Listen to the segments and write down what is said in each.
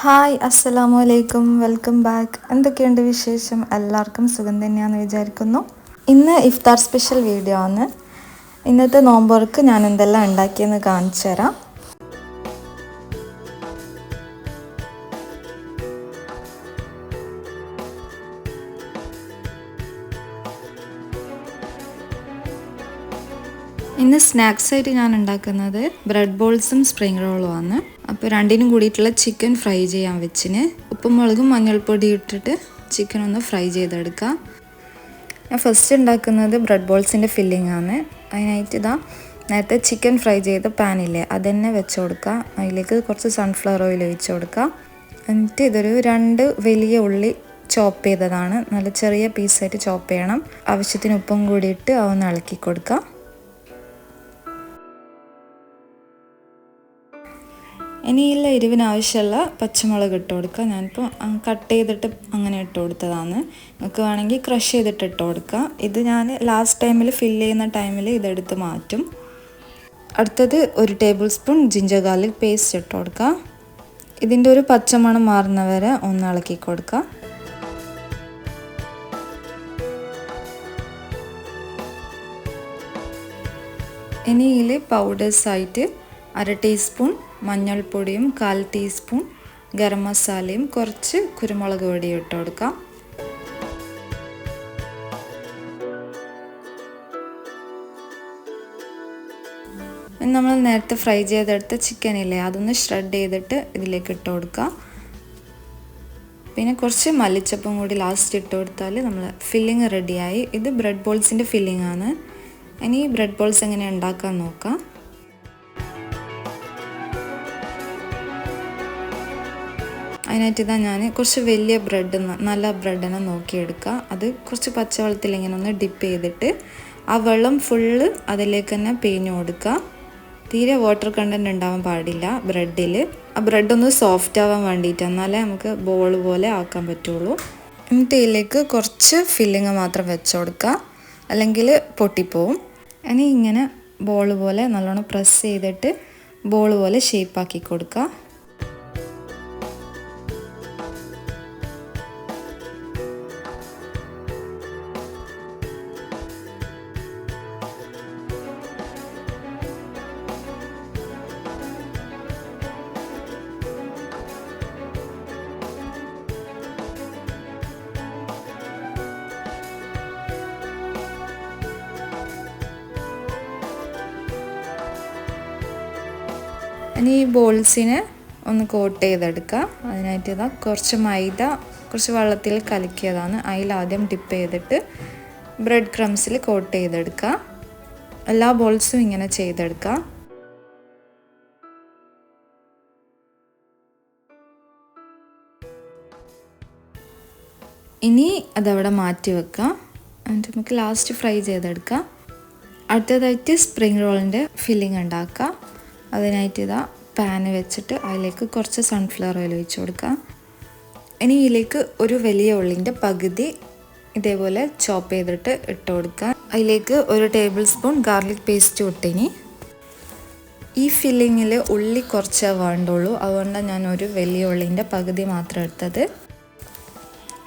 Hi അസ്സലാമു അലൈക്കും welcome back. എന്തൊക്കെയുണ്ട് വിശേഷം? എല്ലാവർക്കും സുഖം തന്നെയാണെന്ന് വിചാരിക്കുന്നു. ഇന്ന് ഇഫ്താർ സ്പെഷ്യൽ വീഡിയോ ആണ്. ഇന്നത്തെ നോമ്പുറക്ക് ഞാൻ എന്തെല്ലാം ഉണ്ടാക്കിയെന്ന് കാണിച്ചു തരാം. ഇന്ന് സ്നാക്സായിട്ട് ഞാൻ ഉണ്ടാക്കുന്നത് ബ്രെഡ് ബോൾസും സ്പ്രിംഗ് റോളും ആണ്. അപ്പോൾ രണ്ടിനും കൂടിയിട്ടുള്ള ചിക്കൻ ഫ്രൈ ചെയ്യാൻ വെച്ചിന്. ഉപ്പും മുളകും മഞ്ഞൾപ്പൊടി ഇട്ടിട്ട് ചിക്കൻ ഒന്ന് ഫ്രൈ ചെയ്തെടുക്കാം. ഞാൻ ഫസ്റ്റ് ഉണ്ടാക്കുന്നത് ബ്രെഡ് ബോൾസിൻ്റെ ഫില്ലിംഗ് ആണ്. അതിനായിട്ട് നേരത്തെ ചിക്കൻ ഫ്രൈ ചെയ്ത പാനില്ലേ അതുതന്നെ വെച്ച് കൊടുക്കുക. അതിലേക്ക് കുറച്ച് സൺഫ്ലവർ ഓയിൽ ഒഴിച്ച് കൊടുക്കുക. എന്നിട്ട് ഇതൊരു 2 വലിയ ഉള്ളി ചോപ്പ് ചെയ്തതാണ്. നല്ല ചെറിയ പീസായിട്ട് ചോപ്പ് ചെയ്യണം. ആവശ്യത്തിന് ഉപ്പും കൂടി ഇട്ട് അതൊന്ന് ഇളക്കി കൊടുക്കുക. ഇനിയുള്ള എരിവിന് ആവശ്യമുള്ള പച്ചമുളക് ഇട്ട് കൊടുക്കുക. ഞാനിപ്പോൾ കട്ട് ചെയ്തിട്ട് അങ്ങനെ ഇട്ട് കൊടുത്തതാണ്. നിങ്ങൾക്ക് വേണമെങ്കിൽ ക്രഷ് ചെയ്തിട്ട് ഇട്ട് കൊടുക്കുക. ഇത് ഞാൻ ലാസ്റ്റ് ടൈമിൽ ഫില്ല് ചെയ്യുന്ന ടൈമിൽ ഇതെടുത്ത് മാറ്റും. അടുത്തത് 1 table spoon ginger garlic paste ഇട്ട് കൊടുക്കുക. ഇതിൻ്റെ ഒരു പച്ചമണം മാറുന്നവരെ ഒന്ന് ഇളക്കി കൊടുക്കുക. ഇനി ഇതിൽ പൗഡേഴ്സായിട്ട് 1/2 ടീസ്പൂൺ മഞ്ഞൾപ്പൊടിയും 1/4 ടീസ്പൂൺ ഗരം മസാലയും കുറച്ച് കുരുമുളക് പൊടിയും ഇട്ട് കൊടുക്കാം. നമ്മൾ നേരത്തെ ഫ്രൈ ചെയ്തെടുത്ത ചിക്കനില്ലേ അതൊന്ന് ഷ്രെഡ് ചെയ്തിട്ട് ഇതിലേക്ക് ഇട്ട് കൊടുക്കാം. പിന്നെ കുറച്ച് മല്ലിച്ചപ്പും കൂടി ലാസ്റ്റ് ഇട്ട് കൊടുത്താൽ നമ്മൾ ഫില്ലിങ് റെഡിയായി. ഇത് ബ്രെഡ് ബോൾസിൻ്റെ ഫില്ലിംഗ് ആണ്. ഇനി ബ്രെഡ് ബോൾസ് എങ്ങനെ ഉണ്ടാക്കാൻ നോക്കാം. അതിനായിട്ട് ഞാൻ കുറച്ച് വലിയ ബ്രെഡ്, നല്ല ബ്രെഡിനെ നോക്കിയെടുക്കുക. അത് കുറച്ച് പച്ചവെള്ളത്തിൽ ഇങ്ങനെ ഒന്ന് ഡിപ്പ് ചെയ്തിട്ട് ആ വെള്ളം ഫുള്ള് അതിലേക്ക് തന്നെ പിഴിഞ്ഞു കൊടുക്കുക. തീരെ വാട്ടർ കണ്ടൻറ്റ് ഉണ്ടാവാൻ പാടില്ല ബ്രെഡിൽ. ആ ബ്രെഡൊന്ന് സോഫ്റ്റ് ആവാൻ വേണ്ടിയിട്ട്, എന്നാലേ നമുക്ക് ബോൾ പോലെ ആക്കാൻ പറ്റുള്ളൂ. എന്നിട്ട് ഇതിലേക്ക് കുറച്ച് ഫില്ലിങ് മാത്രം വെച്ച് കൊടുക്കുക, അല്ലെങ്കിൽ പൊട്ടിപ്പോവും. ഇനി ഇങ്ങനെ ബോൾ പോലെ നല്ലോണം പ്രസ് ചെയ്തിട്ട് ബോൾ പോലെ ഷേപ്പാക്കി കൊടുക്കുക. ഇനി ഈ ബോൾസിനെ ഒന്ന് കോട്ട് ചെയ്തെടുക്കുക. അതിനായിട്ട് കുറച്ച് മൈദ കുറച്ച് വെള്ളത്തിൽ കലക്കിയതാണ്. അതിലാദ്യം ഡിപ്പ് ചെയ്തിട്ട് ബ്രെഡ് ക്രംസിൽ കോട്ട് ചെയ്തെടുക്കുക. എല്ലാ ബോൾസും ഇങ്ങനെ ചെയ്തെടുക്കുക. ഇനി അതവിടെ മാറ്റി വെക്കുക. എന്നിട്ട് നമുക്ക് ലാസ്റ്റ് ഫ്രൈ ചെയ്തെടുക്കാം. അടുത്തതായിട്ട് സ്പ്രിംഗ് റോളിൻ്റെ ഫില്ലിംഗ് ഉണ്ടാക്കുക. അതിനായിട്ട് പാന് വെച്ചിട്ട് അതിലേക്ക് കുറച്ച് സൺഫ്ലവർ ഓയിൽ ഒഴിച്ച് കൊടുക്കുക. ഇനി ഇതിലേക്ക് ഒരു വലിയ ഉള്ളിൻ്റെ പകുതി ഇതേപോലെ ചോപ്പ് ചെയ്തിട്ട് ഇട്ട് കൊടുക്കുക. അതിലേക്ക് 1 ടേബിൾ സ്പൂൺ ഗാർലിക് പേസ്റ്റ് ഇട്ടിനി. ഈ ഫില്ലിങ്ങിൽ ഉള്ളി കുറച്ചേ വേണ്ടുള്ളൂ, അതുകൊണ്ടാണ് ഞാൻ ഒരു വലിയ ഉള്ളിൻ്റെ പകുതി മാത്രം എടുത്തത്.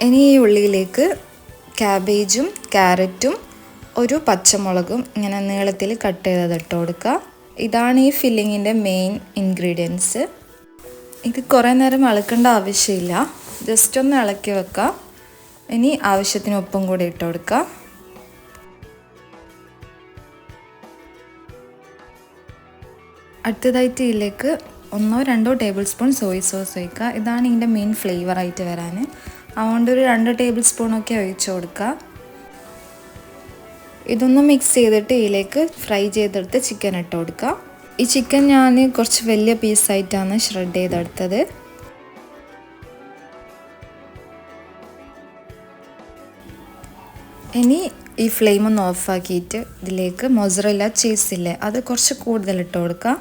ഇനി ഈ ഉള്ളിയിലേക്ക് ക്യാബേജും ക്യാരറ്റും ഒരു പച്ചമുളകും ഇങ്ങനെ നീളത്തിൽ കട്ട് ചെയ്തത് ഇട്ട് കൊടുക്കുക. ഇതാണ് ഈ ഫില്ലിങ്ങിൻ്റെ മെയിൻ ഇൻഗ്രീഡിയൻസ്. ഇത് കുറേ നേരം ഇളക്കേണ്ട ആവശ്യമില്ല, ജസ്റ്റ് ഒന്ന് ഇളക്കി വെക്കുക. ഇനി ആവശ്യത്തിന് ഉപ്പും കൂടി ഇട്ട് കൊടുക്കുക. അടുത്തതായിട്ട് ഇതിലേക്ക് 1-2 ടേബിൾ സ്പൂൺ സോയ് സോസ് ഒഴിക്കുക. ഇതാണ് ഇതിൻ്റെ മെയിൻ ഫ്ലേവറായിട്ട് വരാൻ. അതുകൊണ്ട് ഒരു 2 ടേബിൾ സ്പൂണൊക്കെ ഒഴിച്ച് കൊടുക്കുക. ഇതൊന്ന് മിക്സ് ചെയ്തിട്ട് ഇതിലേക്ക് ഫ്രൈ ചെയ്തെടുത്ത് ചിക്കൻ ഇട്ട് കൊടുക്കുക. ഈ ചിക്കൻ ഞാൻ കുറച്ച് വലിയ പീസായിട്ടാണ് ഷ്രെഡ് ചെയ്തെടുത്തത്. ഇനി ഈ ഫ്ലെയിം ഒന്ന് ഓഫാക്കിയിട്ട് ഇതിലേക്ക് മൊസറല്ല ചീസില്ലേ അത് കുറച്ച് കൂടുതൽ ഇട്ട് കൊടുക്കുക.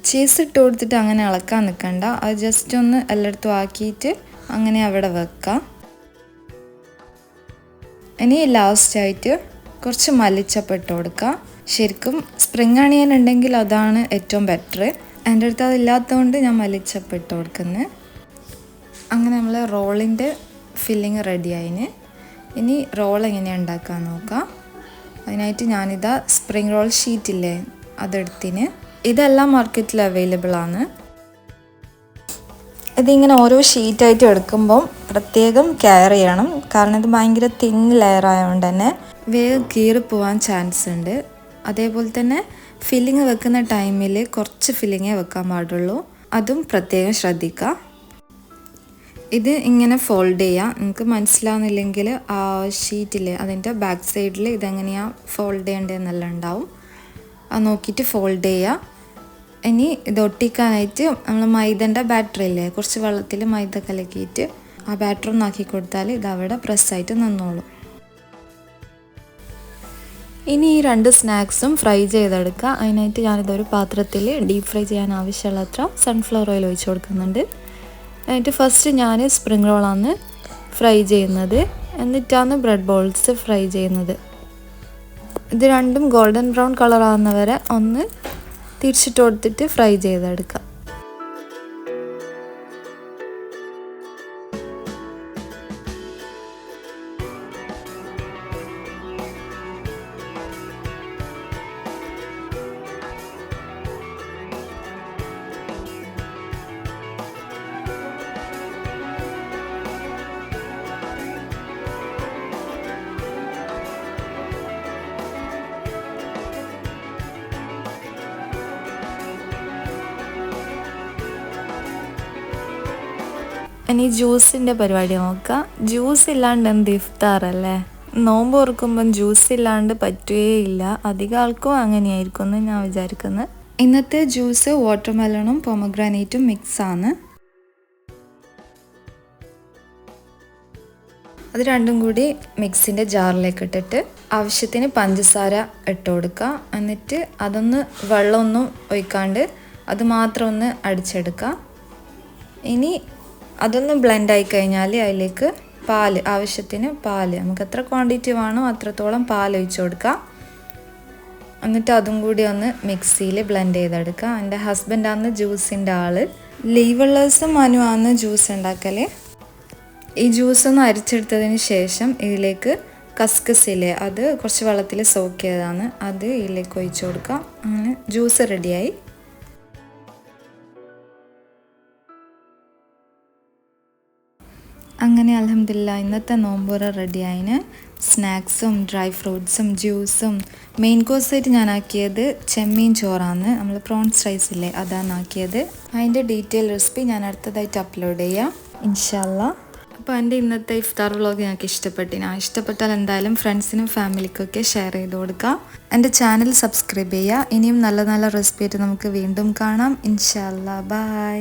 ചീസ് ഇട്ട് കൊടുത്തിട്ട് അങ്ങനെ ഇളക്കാൻ നിൽക്കണ്ട, അത് ജസ്റ്റ് ഒന്ന് എല്ലായിടത്തും ആക്കിയിട്ട് അങ്ങനെ അവിടെ വെക്കുക. ഇനി ലാസ്റ്റായിട്ട് കുറച്ച് മല്ലിച്ചപ്പ് ഇട്ട് കൊടുക്കുക. ശരിക്കും സ്പ്രിങ് അണിയൻ ഉണ്ടെങ്കിൽ അതാണ് ഏറ്റവും ബെറ്റർ. എൻ്റെ അടുത്ത് അതില്ലാത്തതുകൊണ്ട് ഞാൻ മല്ലിച്ചപ്പ് ഇട്ട് കൊടുക്കുന്നത്. അങ്ങനെ നമ്മൾ റോളിൻ്റെ ഫില്ലിങ് റെഡിയായിന്. ഇനി റോൾ എങ്ങനെയാണ് ഉണ്ടാക്കാൻ നോക്കാം. അതിനായിട്ട് ഞാനിതാ സ്പ്രിങ് റോൾ ഷീറ്റില്ലേ അതെടുത്തിന്. ഇതെല്ലാം മാർക്കറ്റിൽ അവൈലബിൾ ആണ്. ഇതിങ്ങനെ ഓരോ ഷീറ്റായിട്ട് എടുക്കുമ്പം പ്രത്യേകം കെയർ ചെയ്യണം. കാരണം ഇത് ഭയങ്കര തിൻ ലെയർ ആയതുകൊണ്ട് തന്നെ വേഗം കീറി പോകാൻ ചാൻസ് ഉണ്ട്. അതേപോലെ തന്നെ ഫില്ലിങ് വെക്കുന്ന ടൈമിൽ കുറച്ച് ഫില്ലിങ്ങേ വെക്കാൻ പാടുള്ളൂ. അതും പ്രത്യേകം ശ്രദ്ധിക്കുക. ഇത് ഇങ്ങനെ ഫോൾഡ് ചെയ്യുക. നിങ്ങൾക്ക് മനസ്സിലാവുന്നില്ലെങ്കിൽ ആ ഷീറ്റിൽ അതിൻ്റെ ബാക്ക് സൈഡിൽ ഇതെങ്ങനെയാണ് ഫോൾഡ് ചെയ്യേണ്ടതെന്നെല്ലാം ഉണ്ടാവും. അത് നോക്കിയിട്ട് ഫോൾഡ് ചെയ്യുക. ഇനി ഇത് ഒട്ടിക്കാനായിട്ട് നമ്മൾ മൈദൻ്റെ ബാറ്റർ ഇല്ലേ, കുറച്ച് വെള്ളത്തിൽ മൈദ കലക്കിയിട്ട് ആ ബാറ്റർ ഒന്ന് ആക്കി കൊടുത്താൽ ഇതവിടെ പ്രസ്സായിട്ട് നിന്നോളും. ഇനി ഈ 2 സ്നാക്സും ഫ്രൈ ചെയ്തെടുക്കുക. അതിനായിട്ട് ഞാനിതൊരു പാത്രത്തിൽ ഡീപ്പ് ഫ്രൈ ചെയ്യാൻ ആവശ്യമുള്ളത്ര സൺഫ്ലവർ ഓയിൽ ഒഴിച്ച് കൊടുക്കുന്നുണ്ട്. എന്നിട്ട് ഫസ്റ്റ് ഞാൻ സ്പ്രിങ് റോളാണ് ഫ്രൈ ചെയ്യുന്നത്. എന്നിട്ടാണ് ബ്രെഡ് ബോൾസ് ഫ്രൈ ചെയ്യുന്നത്. ഇത് രണ്ടും ഗോൾഡൻ ബ്രൗൺ കളർ ആവുന്നവരെ ഒന്ന് തിരിച്ചിട്ട് കൊടുത്തിട്ട് ഫ്രൈ ചെയ്തെടുക്കാം. ഇനി ജ്യൂസിൻ്റെ പരിപാടി നോക്കാം. ജ്യൂസ് ഇല്ലാണ്ട് എന്ത് ഇഫ്താറല്ലേ. നോമ്പ് തുറക്കുമ്പം ജ്യൂസ് ഇല്ലാണ്ട് പറ്റുകയില്ല. അധികം ആൾക്കും അങ്ങനെയായിരിക്കും എന്ന് ഞാൻ വിചാരിക്കുന്നത്. ഇന്നത്തെ ജ്യൂസ് വാട്ടർമെലണും പൊമഗ്രാനേറ്റും മിക്സാണ്. അത് രണ്ടും കൂടി മിക്സിൻ്റെ ജാറിലേക്ക് ഇട്ടിട്ട് ആവശ്യത്തിന് പഞ്ചസാര ഇട്ട് കൊടുക്കുക. എന്നിട്ട് അതൊന്ന് വെള്ളമൊന്നും ഒഴിക്കാണ്ട് അത് മാത്രം ഒന്ന് അടിച്ചെടുക്കുക. ഇനി അതൊന്ന് ബ്ലെൻഡായി കഴിഞ്ഞാൽ അതിലേക്ക് പാൽ, ആവശ്യത്തിന് പാൽ, നമുക്ക് എത്ര ക്വാണ്ടിറ്റി വേണോ അത്രത്തോളം പാൽ ഒഴിച്ച് കൊടുക്കുക. എന്നിട്ട് അതും കൂടി ഒന്ന് മിക്സിയിൽ ബ്ലെൻഡ് ചെയ്തെടുക്കുക. എൻ്റെ ഹസ്ബൻഡാണ് ജ്യൂസിൻ്റെ ആൾ. ലീവുള്ള ദിവസം മനുവാണ് ജ്യൂസ് ഉണ്ടാക്കൽ. ഈ ജ്യൂസൊന്ന് അരിച്ചെടുത്തതിന് ശേഷം ഇതിലേക്ക് കസ്കസില്ലേ, അത് കുറച്ച് വെള്ളത്തിൽ സോക്ക് ചെയ്തതാണ്, അത് ഇതിലേക്ക് ഒഴിച്ച് കൊടുക്കുക. അങ്ങനെ ജ്യൂസ് റെഡിയായി. അങ്ങനെ അൽഹംദുലില്ലാ ഇന്നത്തെ നോമ്പുറ റെഡിയായിന്. സ്നാക്സും ഡ്രൈ ഫ്രൂട്ട്സും ജ്യൂസും. മെയിൻ കോഴ്സായിട്ട് ഞാൻ ആക്കിയത് ചെമ്മീൻ ചോറാണ്. നമ്മൾ പ്രോൺസ് റൈസ് ഇല്ലേ അതാണ് ആക്കിയത്. അതിൻ്റെ ഡീറ്റെയിൽ റെസിപ്പി ഞാൻ അടുത്തതായിട്ട് അപ്ലോഡ് ചെയ്യാം ഇൻഷാ അല്ലാ. അപ്പോൾ എൻ്റെ ഇന്നത്തെ ഇഫ്താർ വ്ളോഗ് ഞങ്ങൾക്ക് ഇഷ്ടപ്പെട്ടാൽ എന്തായാലും ഫ്രണ്ട്സിനും ഫാമിലിക്കൊക്കെ ഷെയർ ചെയ്ത് കൊടുക്കുക. എൻ്റെ ചാനൽ സബ്സ്ക്രൈബ് ചെയ്യുക. ഇനിയും നല്ല നല്ല റെസിപ്പി ആയിട്ട് നമുക്ക് വീണ്ടും കാണാം ഇൻഷാ അല്ലാ. ബൈ.